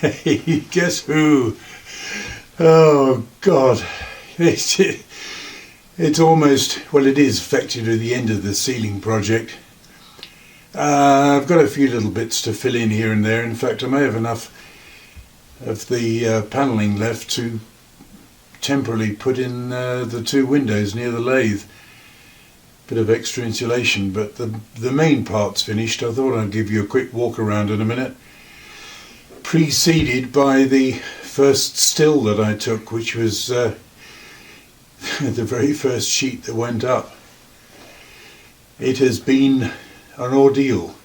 Guess who? Oh God, it's almost, well, it is effectively the end of the ceiling project. I've got a few little bits to fill in here and there. In fact, I may have enough of the panelling left to temporarily put in the two windows near the lathe. Bit of extra insulation, but the main part's finished. I thought I'd give you a quick walk around in a minute, preceded by the first still that I took, which was the very first sheet that went up. It has been an ordeal,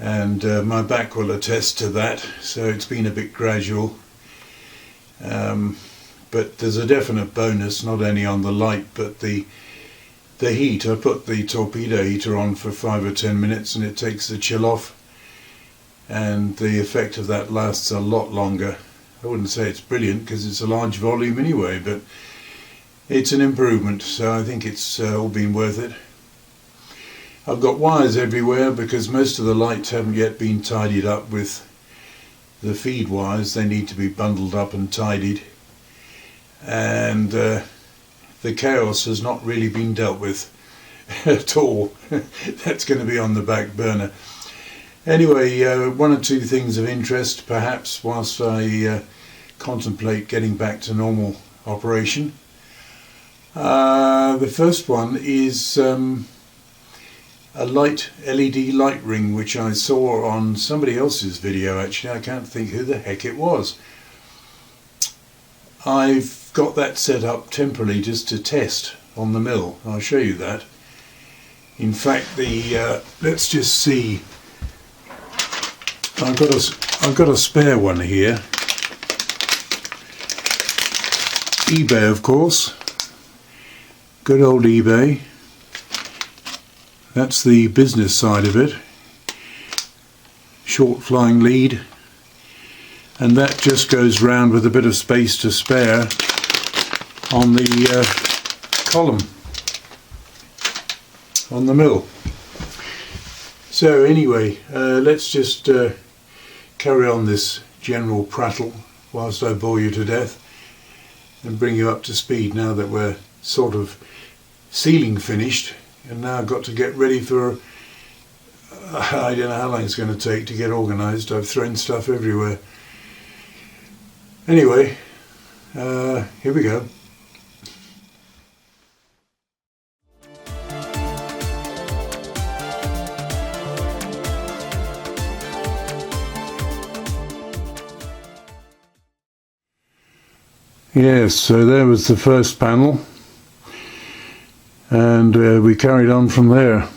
and my back will attest to that, so it's been a bit gradual, but there's a definite bonus, not only on the light but the heat. I put the torpedo heater on for 5 or 10 minutes and it takes the chill off, and the effect of that lasts a lot longer. I wouldn't say it's brilliant because it's a large volume anyway, but it's an improvement, so I think it's all been worth it. I've got wires everywhere because most of the lights haven't yet been tidied up with the feed wires. They need to be bundled up and tidied, and the chaos has not really been dealt with at all. That's going to be on the back burner. Anyway, one or two things of interest perhaps whilst I contemplate getting back to normal operation. The first one is a light LED light ring which I saw on somebody else's video. Actually, I can't think who the heck it was. I've got that set up temporarily just to test on the mill. I'll show you that. In fact, let's just see. I've got a spare one here. eBay, of course. Good old eBay. That's the business side of it. Short flying lead. And that just goes round with a bit of space to spare on the column on the mill. So anyway, let's just carry on this general prattle whilst I bore you to death and bring you up to speed now that we're sort of ceiling finished, and now I've got to get ready for I don't know how long it's going to take to get organised. I've thrown stuff everywhere. Anyway, here we go. Yes, so there was the first panel, and we carried on from there.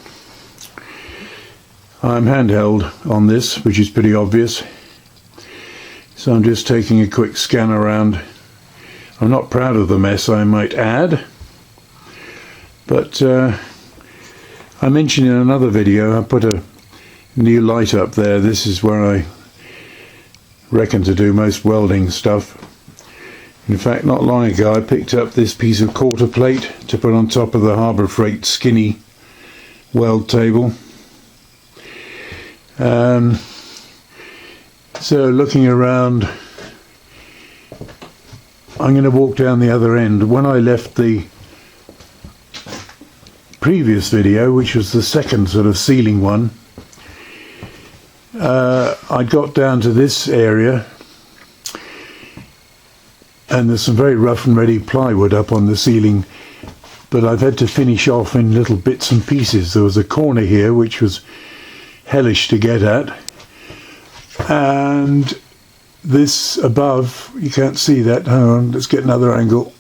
I'm handheld on this, which is pretty obvious. So I'm just taking a quick scan around. I'm not proud of the mess, I might add, but I mentioned in another video I put a new light up there. This is where I reckon to do most welding stuff. In fact, not long ago I picked up this piece of quarter plate to put on top of the Harbour Freight skinny weld table. So looking around, I'm going to walk down the other end. When I left the previous video, which was the second sort of ceiling one, I got down to this area, and there's some very rough and ready plywood up on the ceiling, but I've had to finish off in little bits and pieces. There was a corner here which was hellish to get at, and this above, you can't see that. Hang on, let's get another angle.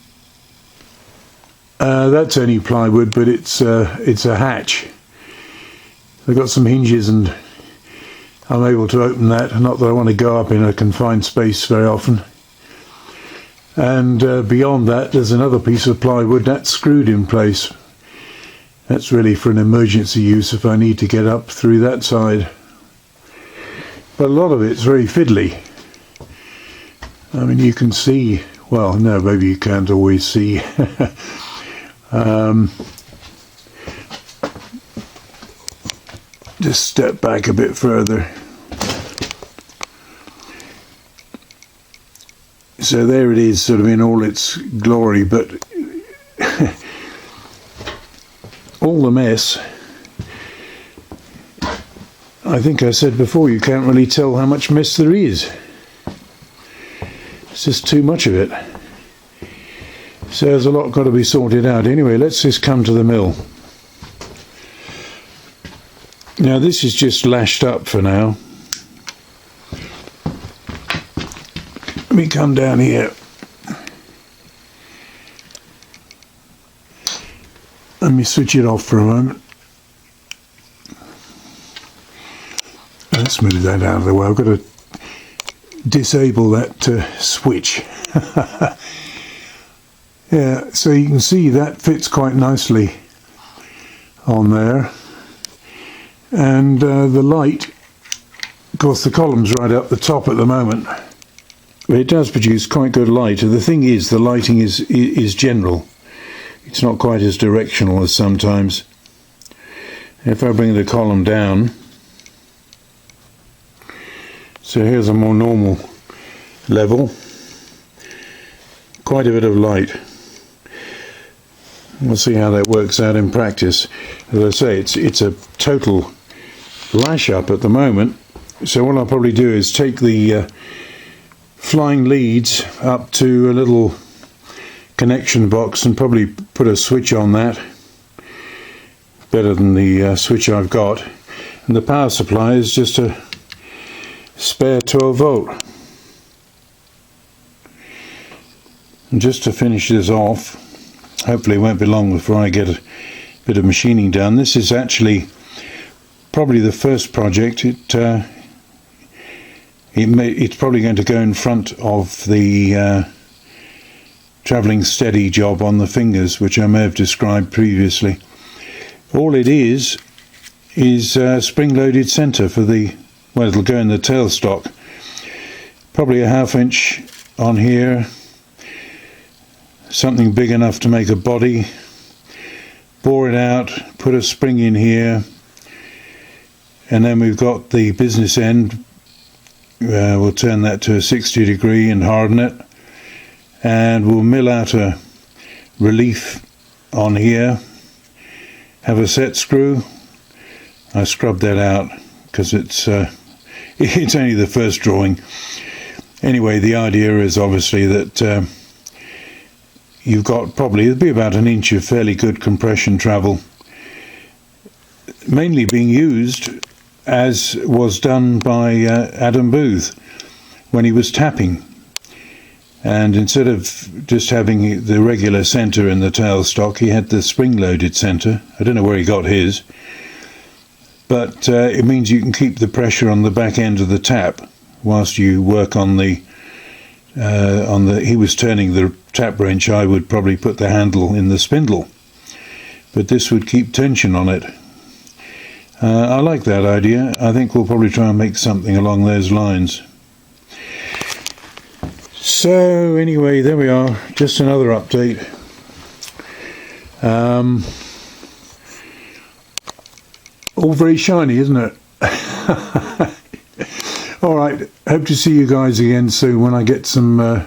That's only plywood, but it's a hatch. I've got some hinges and I'm able to open that. Not that I want to go up in a confined space very often. And beyond that there's another piece of plywood that's screwed in place. That's really for an emergency use if I need to get up through that side. But a lot of it's very fiddly. I mean, you can see, well, no, maybe you can't always see. Just step back a bit further. So there it is, sort of in all its glory, but all the mess. I think I said before, you can't really tell how much mess there is. It's just too much of it. So there's a lot got to be sorted out. Anyway, let's just come to the mill. Now this is just lashed up for now. Let me come down here. Let me switch it off for a moment. Let's move that out of the way. I've got to disable that switch. Yeah, so you can see that fits quite nicely on there. And the light, of course the column's right up the top at the moment. It does produce quite good light. The thing is, the lighting is general. It's not quite as directional as sometimes. If I bring the column down, so here's a more normal level, quite a bit of light. We'll see how that works out in practice. As I say, it's a total lash up at the moment. So what I'll probably do is take the flying leads up to a little connection box and probably put a switch on that, better than the switch I've got. And the power supply is just a spare 12 volt. And just to finish this off, hopefully it won't be long before I get a bit of machining done. This is actually probably the first project. It's probably going to go in front of the travelling steady job on the fingers, which I may have described previously. All it is a spring-loaded centre for the, well, it'll go in the tailstock. Probably a 1/2 inch on here, something big enough to make a body. Bore it out, put a spring in here, and then we've got the business end. We'll turn that to a 60 degree and harden it, and we'll mill out a relief on here, have a set screw. I scrubbed that out because it's only the first drawing. Anyway, the idea is obviously that you've got probably, it'll be about 1 inch of fairly good compression travel, mainly being used as was done by Adam Booth when he was tapping. And instead of just having the regular centre in the tailstock, he had the spring-loaded centre. I don't know where he got his, but it means you can keep the pressure on the back end of the tap whilst you work on the he was turning the tap wrench. I would probably put the handle in the spindle, but this would keep tension on it. I like that idea. I think we'll probably try and make something along those lines. So anyway, there we are, just another update. All very shiny, isn't it? Alright, hope to see you guys again soon when I get some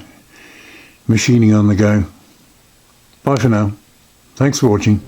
machining on the go. Bye for now. Thanks for watching.